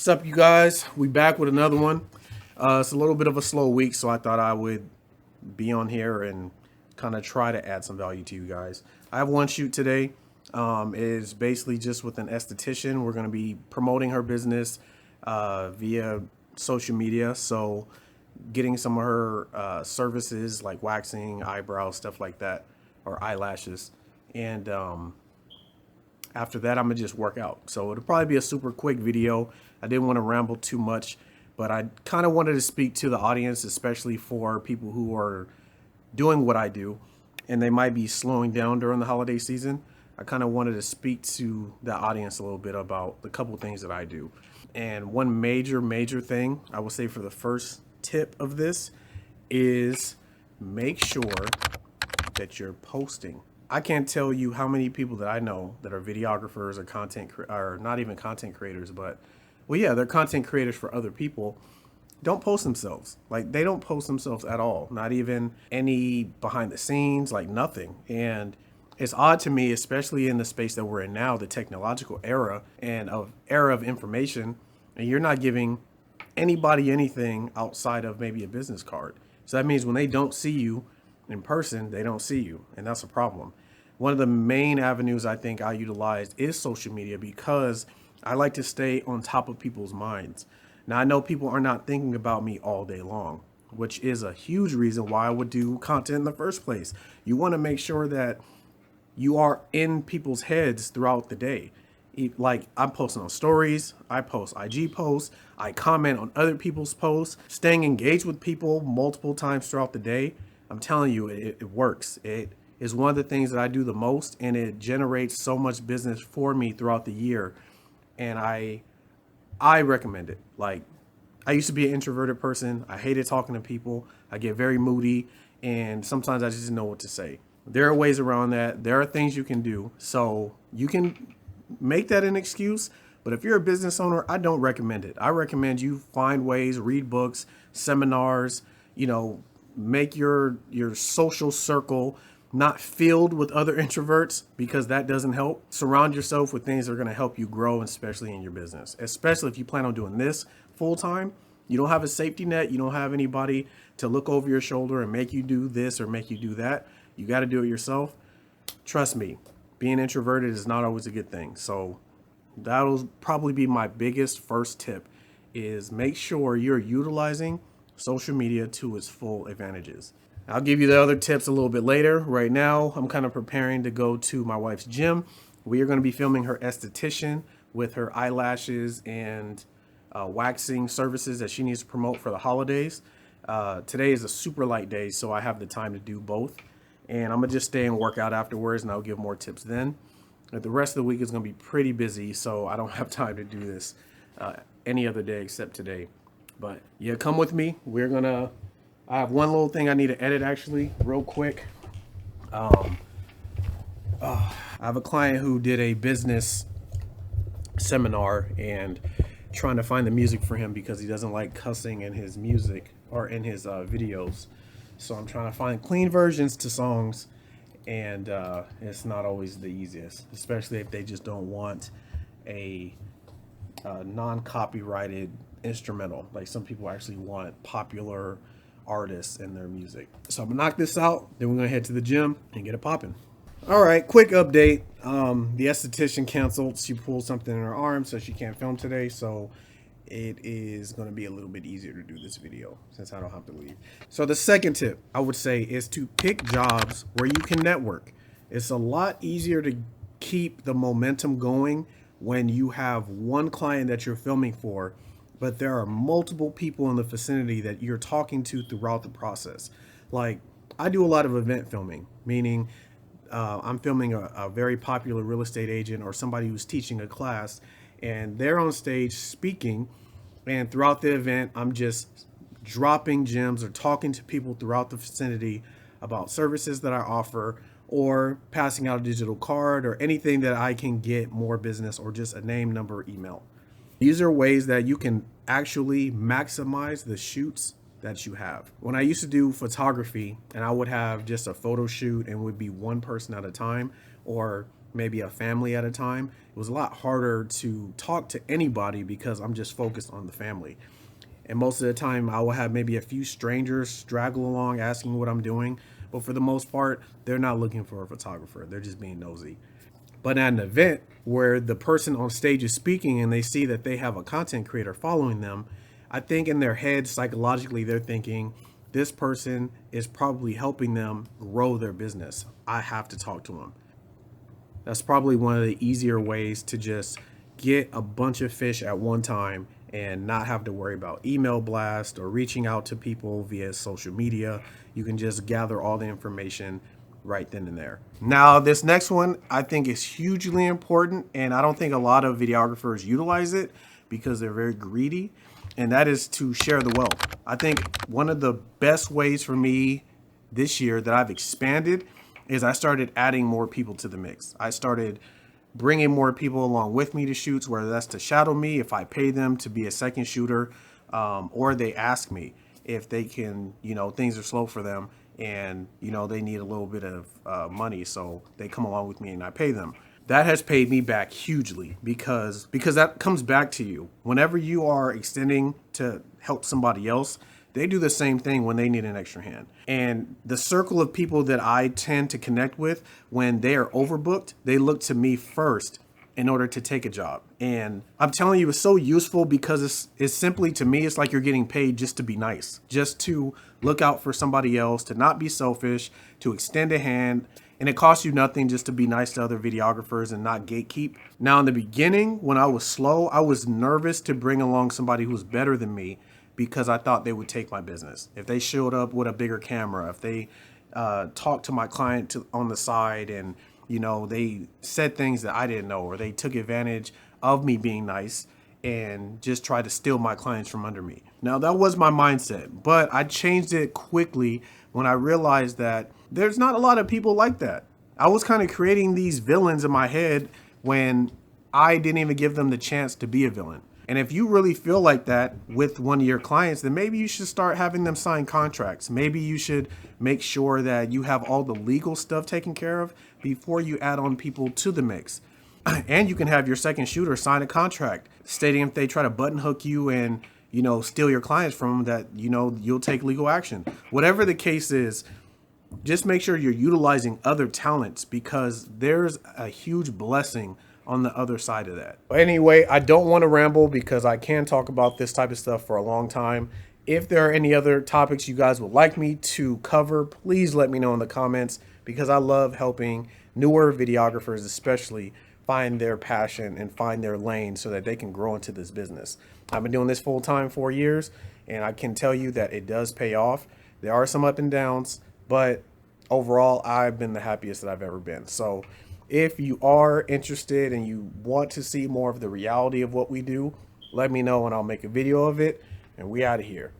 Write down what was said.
What's up, you guys? We back with another one. It's a little bit of a slow week, so I thought I would be on here and kind of try to add some value to you guys. I have one shoot today. It is basically just with an esthetician. We're going to be promoting her business via social media. So getting some of her services like waxing, eyebrows, stuff like that, or eyelashes. And after that, I'm gonna just work out. So it'll probably be a super quick video. I didn't want to ramble too much, but I kind of wanted to speak to the audience, especially for people who are doing what I do and they might be slowing down during the holiday season. I kind of wanted to speak to the audience a little bit about the couple things that I do. And one major thing I will say for the first tip of this is make sure that you're posting. I can't tell you how many people that I know that are videographers or or not even content creators, but well, yeah, they're content creators for other people. Don't post themselves. Like, they don't post themselves at all. Not even any behind the scenes, like nothing. And it's odd to me, especially in the space that we're in now, the technological era and era of information, and you're not giving anybody anything outside of maybe a business card. So that means when they don't see you in person, they don't see you, and that's a problem. One of the main avenues I think I utilize is social media because I like to stay on top of people's minds. Now, I know people are not thinking about me all day long, which is a huge reason why I would do content in the first place. You want to make sure that you are in people's heads throughout the day. Like, I'm posting on stories, I post IG posts, I comment on other people's posts, staying engaged with people multiple times throughout the day. I'm telling you, it works. It is one of the things that I do the most, and it generates so much business for me throughout the year. And I recommend it. Like, I used to be an introverted person. I hated talking to people. I get very moody, and sometimes I just didn't know what to say. There are ways around that. There are things you can do. So you can make that an excuse. But if you're a business owner, I don't recommend it. I recommend you find ways, read books, seminars, make your social circle not filled with other introverts, because that doesn't help. Surround yourself with things that are going to help you grow, especially in your business, especially if you plan on doing this full time. You don't have a safety net. You don't have anybody to look over your shoulder and make you do this or make you do that. You got to do it yourself. Trust me, being introverted is not always a good thing. So that'll probably be my biggest first tip, is make sure you're utilizing social media to its full advantages. I'll give you the other tips a little bit later. Right now, I'm kind of preparing to go to my wife's gym. We are going to be filming her esthetician with her eyelashes and waxing services that she needs to promote for the holidays. Today is a super light day, so I have the time to do both. And I'm going to just stay and work out afterwards, and I'll give more tips then. But the rest of the week is going to be pretty busy, so I don't have time to do this any other day except today. But yeah, come with me. I have one little thing I need to edit, actually, real quick. I have a client who did a business seminar and trying to find the music for him because he doesn't like cussing in his music or in his videos. So I'm trying to find clean versions to songs, and it's not always the easiest, especially if they just don't want a non-copyrighted instrumental. Like, some people actually want popular artists in their music. So I'm gonna knock this out, then we're gonna head to the gym and get it popping. All right, quick update. The esthetician canceled. She pulled something in her arm, so she can't film today. So it is going to be a little bit easier to do this video since I don't have to leave. So the second tip I would say is to pick jobs where you can network. It's a lot easier to keep the momentum going when you have one client that you're filming for, but there are multiple people in the vicinity that you're talking to throughout the process. Like, I do a lot of event filming, meaning I'm filming a very popular real estate agent or somebody who's teaching a class, and they're on stage speaking, and throughout the event, I'm just dropping gems or talking to people throughout the vicinity about services that I offer, or passing out a digital card, or anything that I can get more business, or just a name, number, email. These are ways that you can actually maximize the shoots that you have. When I used to do photography, and I would have just a photo shoot and would be one person at a time, or maybe a family at a time, it was a lot harder to talk to anybody because I'm just focused on the family. And most of the time I will have maybe a few strangers straggle along asking what I'm doing. But for the most part, they're not looking for a photographer. They're just being nosy. But at an event where the person on stage is speaking and they see that they have a content creator following them, I think in their head, psychologically, they're thinking, this person is probably helping them grow their business. I have to talk to them. That's probably one of the easier ways to just get a bunch of fish at one time and not have to worry about email blast or reaching out to people via social media. You can just gather all the information right then and there. Now, this next one I think is hugely important, and I don't think a lot of videographers utilize it because they're very greedy, and that is to share the wealth. I think one of the best ways for me this year that I've expanded is I started adding more people to the mix. I started bringing more people along with me to shoots, whether that's to shadow me if I pay them to be a second shooter, or they ask me if they can, things are slow for them and, they need a little bit of money. So they come along with me and I pay them. That has paid me back hugely because that comes back to you. Whenever you are extending to help somebody else, they do the same thing when they need an extra hand. And the circle of people that I tend to connect with, when they are overbooked, they look to me first in order to take a job. And I'm telling you, it's so useful because it's simply, to me, it's like you're getting paid just to be nice, just to look out for somebody else, to not be selfish, to extend a hand. And it costs you nothing just to be nice to other videographers and not gatekeep. Now, in the beginning, when I was slow, I was nervous to bring along somebody who was better than me because I thought they would take my business. If they showed up with a bigger camera, if they talked to my client on the side and, they said things that I didn't know, or they took advantage of me being nice and just tried to steal my clients from under me. Now, that was my mindset, but I changed it quickly when I realized that there's not a lot of people like that. I was kind of creating these villains in my head when I didn't even give them the chance to be a villain. And if you really feel like that with one of your clients, then maybe you should start having them sign contracts. Maybe you should make sure that you have all the legal stuff taken care of before you add on people to the mix. And you can have your second shooter sign a contract stating if they try to button hook you and, steal your clients from them, that, you'll take legal action. Whatever the case is, just make sure you're utilizing other talents because there's a huge blessing on the other side of that. But anyway, I don't want to ramble because I can talk about this type of stuff for a long time. If there are any other topics you guys would like me to cover, please let me know in the comments because I love helping newer videographers, especially, find their passion and find their lane so that they can grow into this business. I've been doing this full time 4 years, and I can tell you that it does pay off. There are some up and downs, but overall, I've been the happiest that I've ever been. So if you are interested and you want to see more of the reality of what we do, let me know and I'll make a video of it, and we out of here.